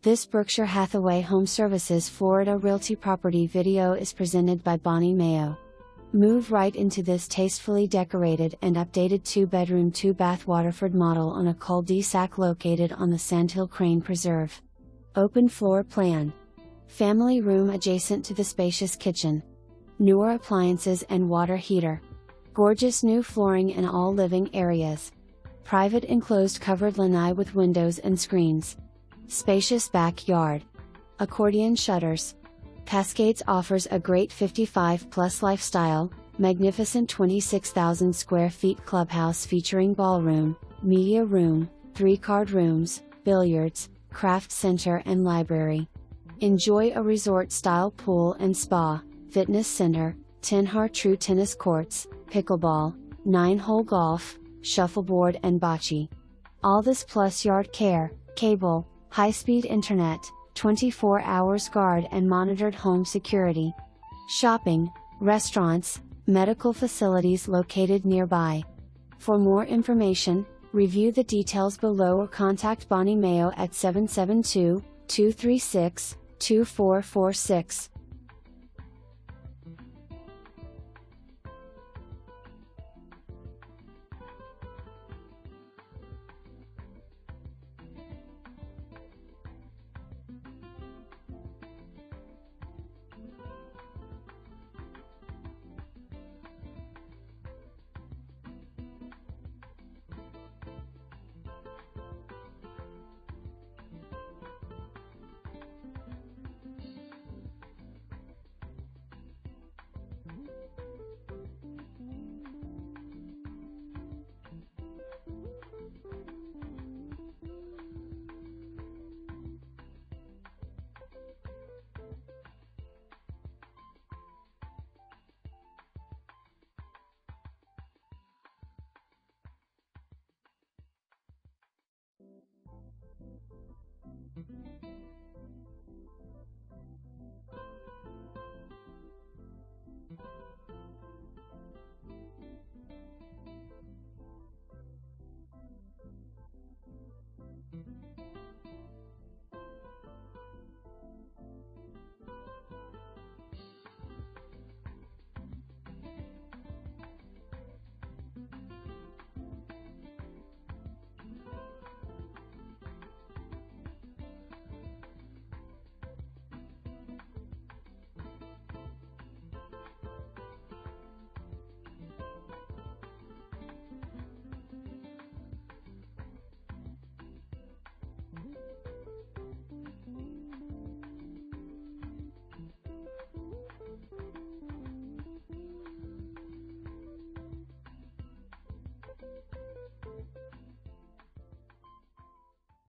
This Berkshire Hathaway HomeServices Florida Realty property video is presented by Bonnie Mayo. Move right into this tastefully decorated and updated 2-bedroom 2-bath Waterford model on a cul-de-sac located on the Sandhill Crane Preserve. Open floor plan. Family room adjacent to the spacious kitchen. Newer appliances and water heater. Gorgeous new flooring in all living areas. Private enclosed covered lanai with windows and screens. Spacious backyard. Accordion shutters. Cascades offers a great 55-plus lifestyle, magnificent 26,000 square feet clubhouse featuring ballroom, media room, 3-card rooms, billiards, craft center and library. Enjoy a resort-style pool and spa, fitness center, 10-hole true tennis courts, pickleball, 9-hole golf, shuffleboard and bocce. All this plus yard care, cable, high-speed internet, 24 hours guard and monitored home security. Shopping, restaurants, medical facilities located nearby. For more information, review the details below or contact Bonnie Mayo at 772-236-2446.